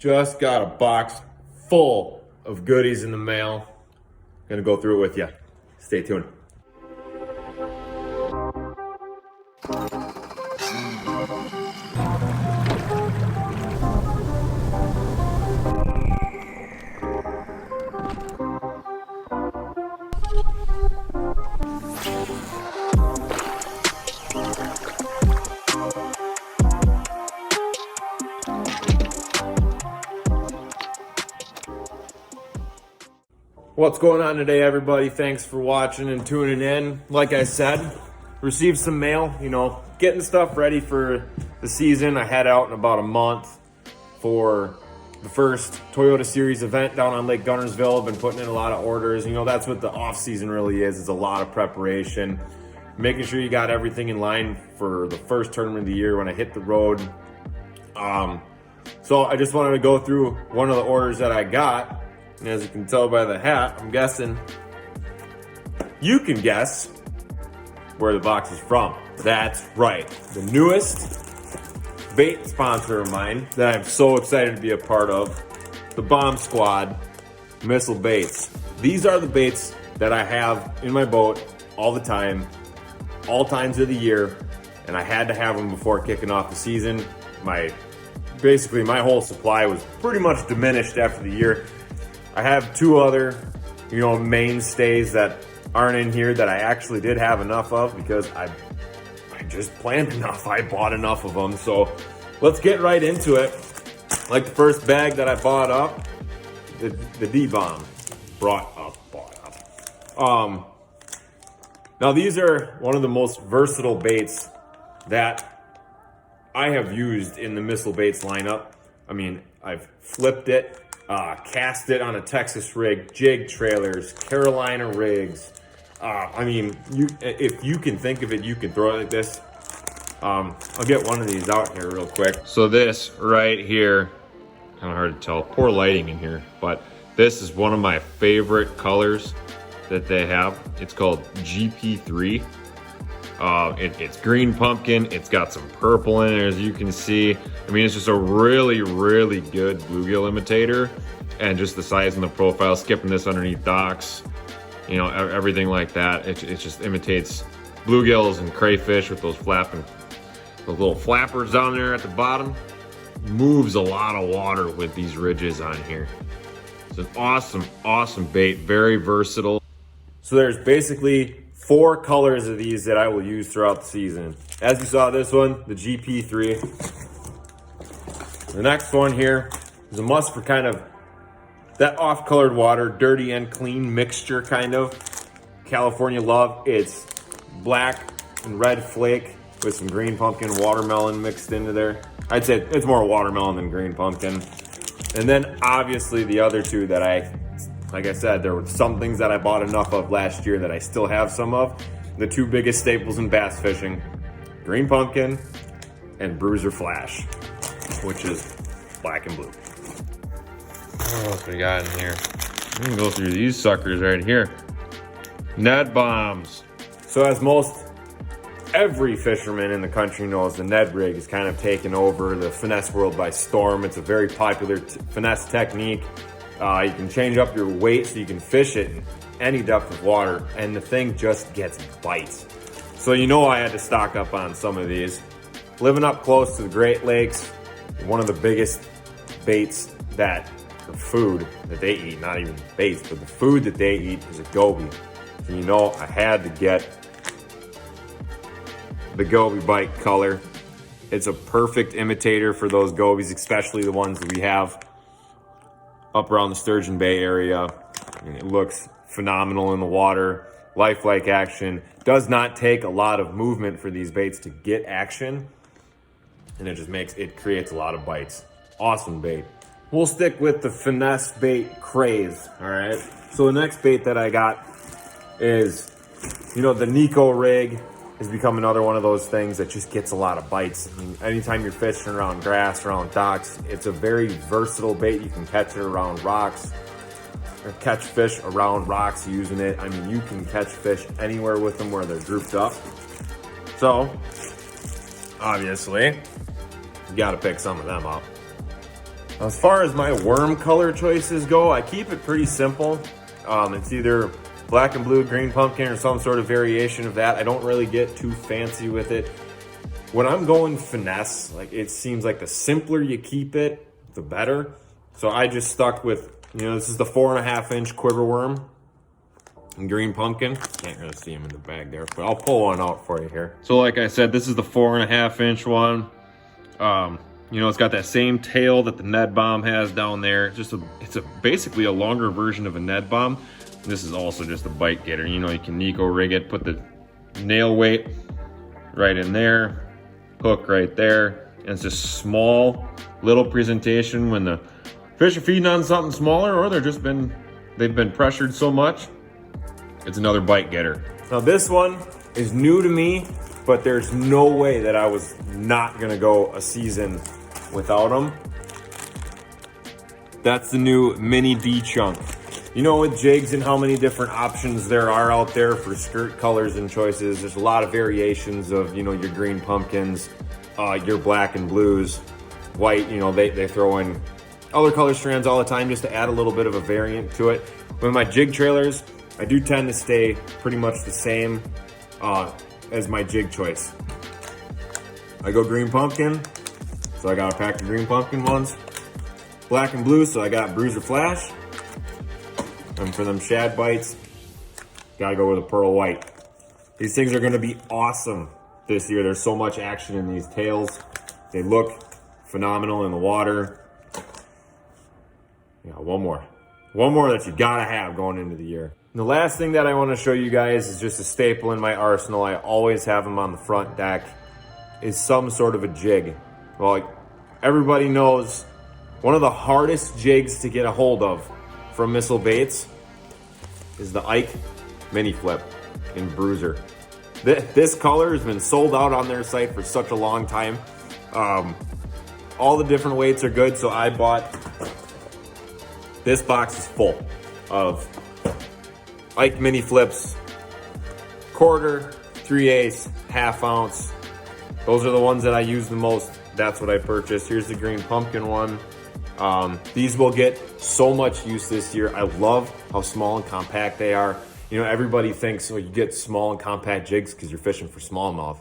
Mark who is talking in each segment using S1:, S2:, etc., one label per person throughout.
S1: Just got a box full of goodies in the mail. Gonna go through it with you. Stay tuned. What's going on today, everybody? Thanks for watching and tuning in. Like I said, received some mail, getting stuff ready for the season. I head out in about a month for the first Toyota Series event down on Lake Gunnersville. I've been putting in a lot of orders. That's what the off season really is. It's a lot of preparation, making sure you got everything in line for the first tournament of the year when I hit the road. So I just wanted to go through one of the orders that I got. And as you can tell by the hat, I'm guessing you can guess where the box is from. That's right, the newest bait sponsor of mine that I'm so excited to be a part of, the Bomb Squad Missile Baits. These are the baits that I have in my boat all the time, all times of the year, and I had to have them before kicking off the season. Basically my whole supply was pretty much diminished after the year. I have two other, mainstays that aren't in here that I actually did have enough of because I just planned enough. I bought enough of them. So let's get right into it. Like the first bag that I bought up, the D-Bomb bought up. Now these are one of the most versatile baits that I have used in the missile baits lineup. I've flipped it, cast it on a Texas rig, Jig Trailers, Carolina rigs. If you can think of it, you can throw it like this. I'll get one of these out here real quick. So this right here, kind of hard to tell, poor lighting in here, but this is one of my favorite colors that they have. It's called GP3. It's green pumpkin. It's got some purple in it, as you can see. It's just a really, really good bluegill imitator, and just the size and the profile, skipping this underneath docks, everything like that. It just imitates bluegills and crayfish with those little flappers down there at the bottom. Moves a lot of water with these ridges on here. It's an awesome, awesome bait, very versatile. So there's basically 4 colors of these that I will use throughout the season. As you saw, this one, the GP3. The next one here is a must for kind of that off-colored water, dirty and clean mixture kind of. California Love. It's black and red flake with some green pumpkin, watermelon mixed into there. I'd say it's more watermelon than green pumpkin. And then obviously the other two that like I said, there were some things that I bought enough of last year that I still have some of. The 2 biggest staples in bass fishing, green pumpkin and Bruiser Flash, which is black and blue. What else we got in here? We can go through these suckers right here. Ned Bombs. So as every fisherman in the country knows, the Ned Rig is kind of taken over the finesse world by storm. It's a very popular finesse technique. You can change up your weight so you can fish it in any depth of water, and the thing just gets bites. So I had to stock up on some of these. Living up close to the Great Lakes, one of the biggest baits or food that they eat, not even baits, but the food that they eat is a goby. And I had to get the goby bite color. It's a perfect imitator for those gobies, especially the ones that we have up around the Sturgeon Bay area. It looks phenomenal in the water. Lifelike action. Does not take a lot of movement for these baits to get action, and it creates a lot of bites. Awesome bait. We'll stick with the finesse bait craze. All right. So the next bait that I got is, the Nico Rig has become another one of those things that just gets a lot of bites. Anytime you're fishing around grass, around docks, it's a very versatile bait. You can catch it around rocks, or catch fish around rocks using it. You can catch fish anywhere with them where they're grouped up. So, obviously, you gotta pick some of them up. As far as my worm color choices go, I keep it pretty simple. It's either black and blue, green pumpkin, or some sort of variation of that. I don't really get too fancy with it. When I'm going finesse, like it seems like the simpler you keep it, the better. So I just stuck with, this is the 4.5-inch quiver worm and green pumpkin. Can't really see them in the bag there, but I'll pull one out for you here. So like I said, this is the 4.5-inch one. It's got that same tail that the Ned Bomb has down there. It's basically a longer version of a Ned Bomb. This is also just a bite getter. You can Nico rig it, put the nail weight right in there, hook right there, and it's just small little presentation when the fish are feeding on something smaller, or they've been pressured so much. It's another bite getter. Now this one is new to me, but there's no way that I was not gonna go a season without them. That's the new Mini D Chunk. With jigs and how many different options there are out there for skirt colors and choices, there's a lot of variations of, your green pumpkins, your black and blues, white, they throw in other color strands all the time just to add a little bit of a variant to it. With my jig trailers, I do tend to stay pretty much the same as my jig choice. I go green pumpkin, so I got a pack of green pumpkin ones. Black and blue, so I got Bruiser Flash. And for them shad bites, gotta go with a pearl white. These things are gonna be awesome this year. There's so much action in these tails. They look phenomenal in the water. Yeah, one more that you gotta have going into the year. And the last thing that I wanna show you guys is just a staple in my arsenal. I always have them on the front deck, is some sort of a jig. Well, everybody knows one of the hardest jigs to get a hold of from Missile Baits is the Ike Miniflip and Bruiser. This color has been sold out on their site for such a long time. All the different weights are good, so I bought, this box is full of Ike Miniflips, 1/4, 3/8, 1/2 ounce. Those are the ones that I use the most. That's what I purchased. Here's the green pumpkin one. These will get so much use this year. I love how small and compact they are. Everybody thinks, you get small and compact jigs because you're fishing for smallmouth.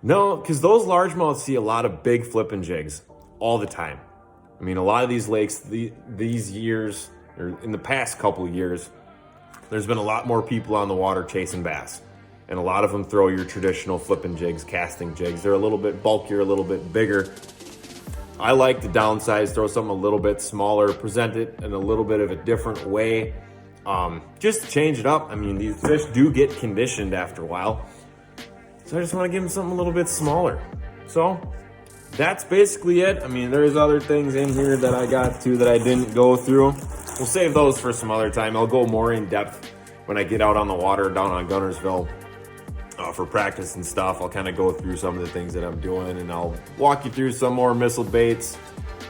S1: No, because those largemouths see a lot of big flipping jigs all the time. A lot of these lakes, these years, or in the past couple of years, there's been a lot more people on the water chasing bass. And a lot of them throw your traditional flipping jigs, casting jigs. They're a little bit bulkier, a little bit bigger. I like to downsize, throw something a little bit smaller, present it in a little bit of a different way. Just to change it up. These fish do get conditioned after a while. So I just want to give them something a little bit smaller. So that's basically it. There's other things in here that I got to that I didn't go through. We'll save those for some other time. I'll go more in depth when I get out on the water down on Gunnersville for practice and stuff. I'll kind of go through some of the things that I'm doing, and I'll walk you through some more missile baits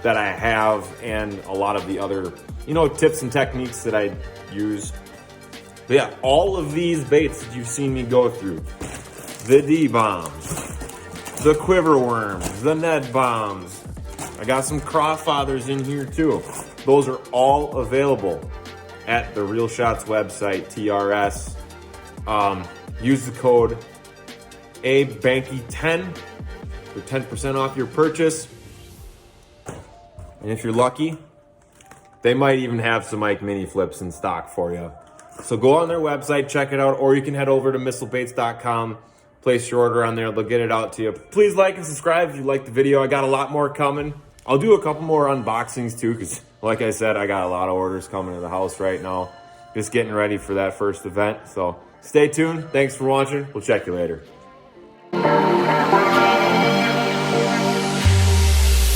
S1: that I have and a lot of the other, tips and techniques that I use. But yeah, all of these baits that you've seen me go through, the D-Bombs, the quiver worms, the Ned Bombs. I got some crawfathers in here too. Those are all available at the Real Shots website, TRS. Use the code ABANKY10 for 10% off your purchase. And if you're lucky, they might even have some Ike Miniflips in stock for you. So go on their website, check it out, or you can head over to missilebaits.com, place your order on there, they'll get it out to you. Please like and subscribe if you liked the video. I got a lot more coming. I'll do a couple more unboxings too, because like I said, I got a lot of orders coming to the house right now. Just getting ready for that first event. So stay tuned. Thanks for watching. We'll check you later.